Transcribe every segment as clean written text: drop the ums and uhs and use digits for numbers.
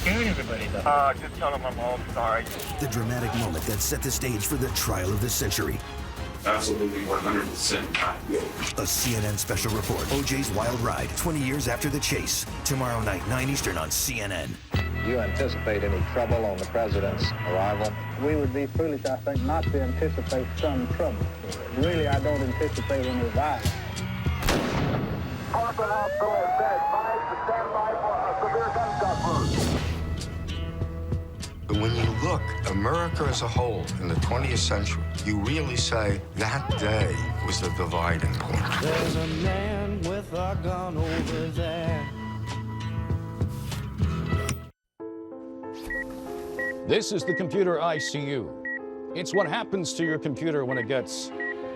scaring everybody, though. Just tell them I'm all sorry. The dramatic moment that set the stage for the trial of the century. Absolutely 100% not guilty. A CNN special report, O.J.'s Wild Ride, 20 years after the chase. Tomorrow night, 9 Eastern on CNN. Do you anticipate any trouble on the president's arrival? We would be foolish, I think, not to anticipate some trouble. Really, I don't anticipate any violence. Parker House Door said, stand by for a severe gunshot burst. But when you look, America as a whole in the 20th century, you really say that day was the dividing point. There's a man with a gun over there. This is the computer ICU. It's what happens to your computer when it gets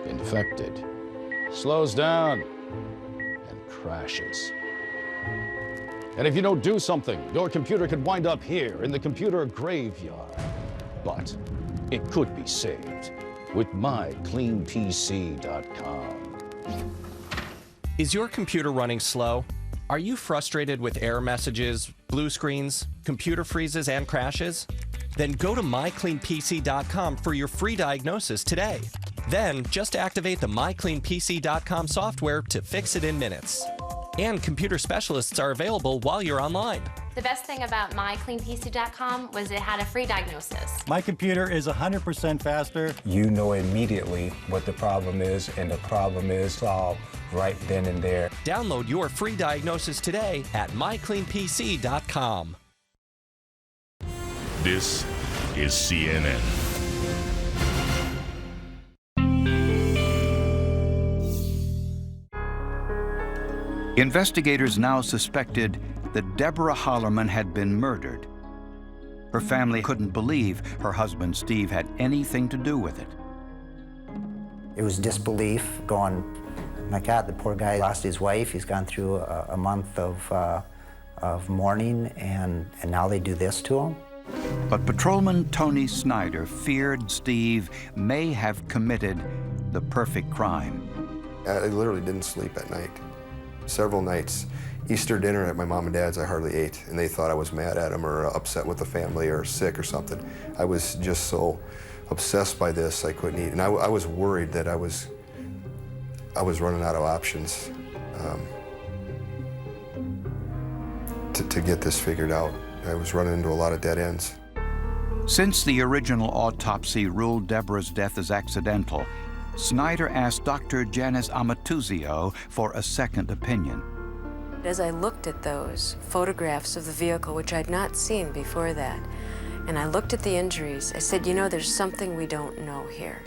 infected, slows down, and crashes. And if you don't do something, your computer could wind up here in the computer graveyard. But it could be saved with mycleanpc.com. Is your computer running slow? Are you frustrated with error messages, blue screens, computer freezes, and crashes? Then go to mycleanpc.com for your free diagnosis today. Then just activate the mycleanpc.com software to fix it in minutes. And computer specialists are available while you're online. The best thing about mycleanpc.com was it had a free diagnosis. My computer is 100% faster. You know immediately what the problem is, and the problem is solved right then and there. Download your free diagnosis today at mycleanpc.com. This is CNN. Investigators now suspected that Deborah Hollerman had been murdered. Her family couldn't believe her husband Steve had anything to do with it. It was disbelief, going, my God, the poor guy lost his wife. He's gone through a month of mourning, and now they do this to him. But Patrolman Tony Snyder feared Steve may have committed the perfect crime. I literally didn't sleep at night. Several nights. Easter dinner at my mom and dad's, I hardly ate, and they thought I was mad at them or upset with the family or sick or something. I was just so obsessed by this, I couldn't eat. And I was worried that I was running out of options to get this figured out. I was running into a lot of dead ends. Since the original autopsy ruled Deborah's death as accidental, Snyder asked Dr. Janice Amatuzio for a second opinion. As I looked at those photographs of the vehicle, which I'd not seen before that, and I looked at the injuries, I said, you know, there's something we don't know here.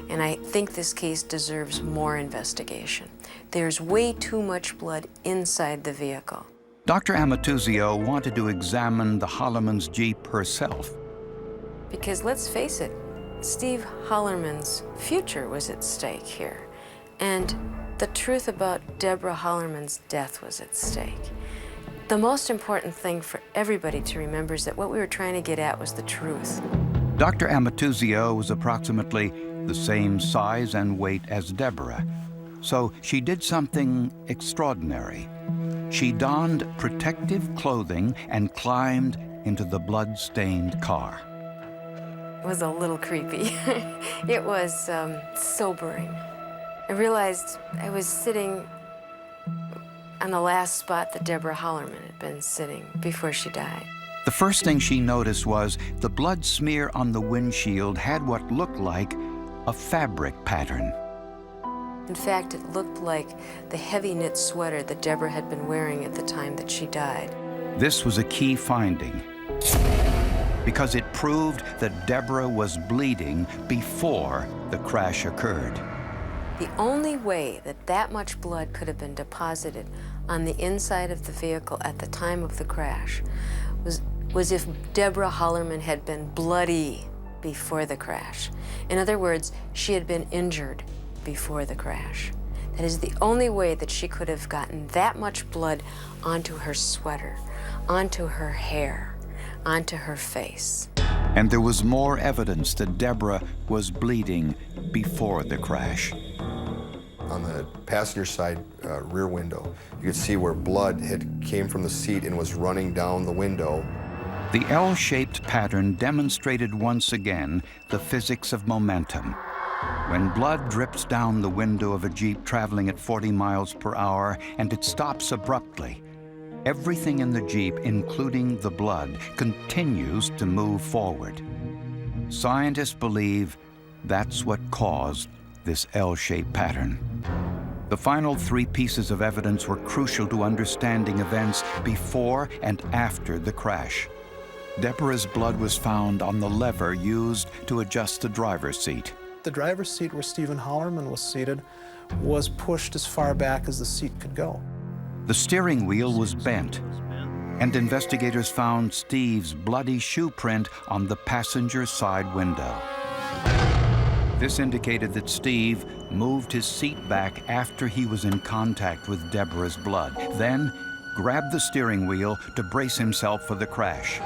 And I think this case deserves more investigation. There's way too much blood inside the vehicle. Dr. Amatuzio wanted to examine the Hollerman's Jeep herself. Because let's face it, Steve Hollerman's future was at stake here. And the truth about Deborah Hollerman's death was at stake. The most important thing for everybody to remember is that what we were trying to get at was the truth. Dr. Amatuzio was approximately the same size and weight as Deborah, so she did something extraordinary. She donned protective clothing and climbed into the blood-stained car. It was a little creepy. It was sobering. I realized I was sitting on the last spot that Deborah Hollerman had been sitting before she died. The first thing she noticed was the blood smear on the windshield had what looked like a fabric pattern. In fact, it looked like the heavy knit sweater that Deborah had been wearing at the time that she died. This was a key finding because it proved that Deborah was bleeding before the crash occurred. The only way that that much blood could have been deposited on the inside of the vehicle at the time of the crash was if Deborah Hollerman had been bloody before the crash. In other words, she had been injured before the crash. That is the only way that she could have gotten that much blood onto her sweater, onto her hair, onto her face. And there was more evidence that Deborah was bleeding before the crash. On the passenger side rear window, you could see where blood came from the seat and was running down the window. The L-shaped pattern demonstrated once again the physics of momentum. When blood drips down the window of a Jeep traveling at 40 miles per hour and it stops abruptly, everything in the Jeep, including the blood, continues to move forward. Scientists believe that's what caused this L-shaped pattern. The final 3 pieces of evidence were crucial to understanding events before and after the crash. Deborah's blood was found on the lever used to adjust the driver's seat. The driver's seat where Stephen Hollerman was seated was pushed as far back as the seat could go. The steering wheel was bent, and investigators found Steve's bloody shoe print on the passenger side window. This indicated that Steve moved his seat back after he was in contact with Deborah's blood, then grabbed the steering wheel to brace himself for the crash.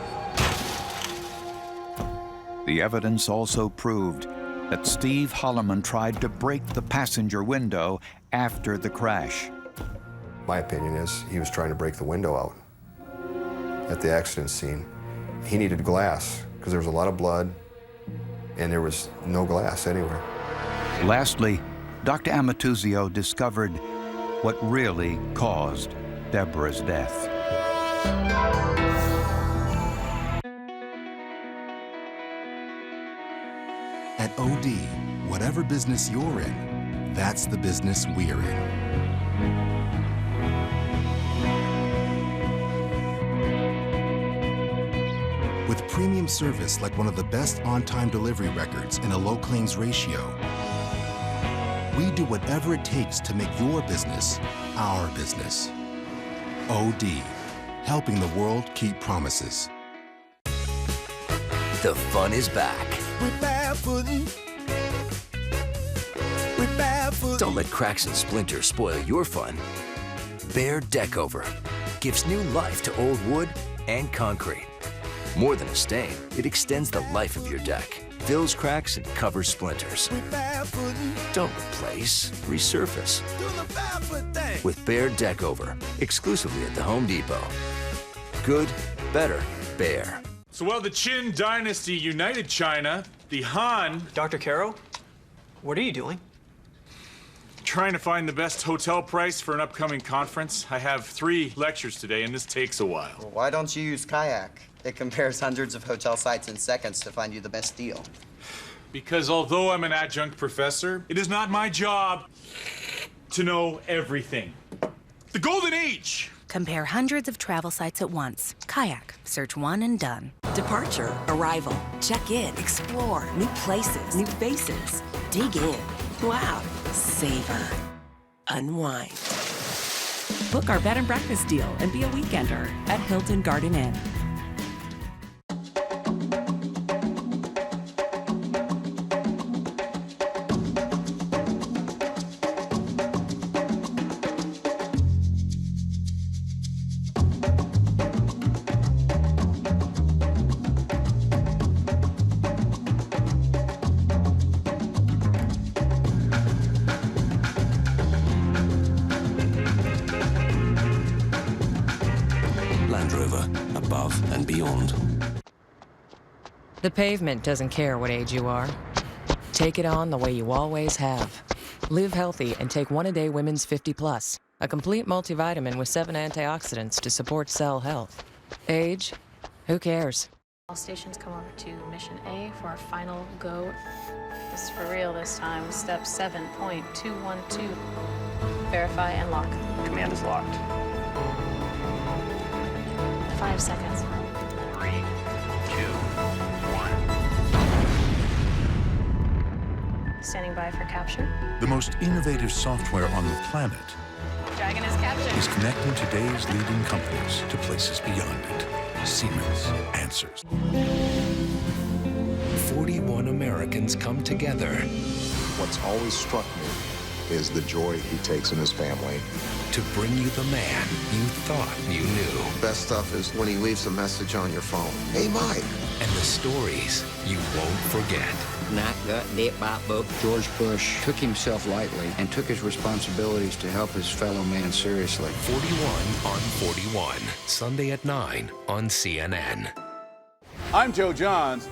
The evidence also proved that Steve Hollerman tried to break the passenger window after the crash. My opinion is he was trying to break the window out at the accident scene. He needed glass because there was a lot of blood and there was no glass anywhere. Lastly, Dr. Amatuzio discovered what really caused Deborah's death. At OD, whatever business you're in, that's the business we're in. With premium service like one of the best on-time delivery records and a low claims ratio, we do whatever it takes to make your business our business. OD, helping the world keep promises. The fun is back. We're barefooting. We're barefooting. Don't let cracks and splinters spoil your fun. Behr Deck Over gives new life to old wood and concrete. More than a stain, it extends the life of your deck, fills cracks and covers splinters. Don't replace, resurface. With Behr Deck Over, exclusively at the Home Depot. Good, better, Behr. So while the Qin dynasty united China, the Han... Dr. Caro, what are you doing? Trying to find the best hotel price for an upcoming conference. I have 3 lectures today, and this takes a while. Well, why don't you use Kayak? It compares hundreds of hotel sites in seconds to find you the best deal. Because although I'm an adjunct professor, it is not my job to know everything. The Golden Age! Compare hundreds of travel sites at once. Kayak. Search one and done. Departure, arrival, check in, explore, new places, new faces, dig in. Wow. Savor. Unwind. Book our bed and breakfast deal and be a weekender at Hilton Garden Inn. Land Rover, above and beyond. The pavement doesn't care what age you are. Take it on the way you always have. Live healthy and take One-A-Day Women's 50+, a complete multivitamin with 7 antioxidants to support cell health. Age? Who cares? All stations come over to Mission A for our final go. This is for real this time. Step 7.212. Verify and lock. Command is locked. 5 seconds. 3, 2, 1. Standing by for capture. The most innovative software on the planet Dragon is captured. is connecting today's leading companies to places beyond it. Siemens answers. 41 Americans come together. What's always struck me is the joy he takes in his family. To bring you the man you thought you knew. Best stuff is when he leaves a message on your phone. Hey, Mike. And the stories you won't forget. George Bush took himself lightly and took his responsibilities to help his fellow man seriously. 41 on 41, Sunday at 9 on CNN. I'm Joe Johns.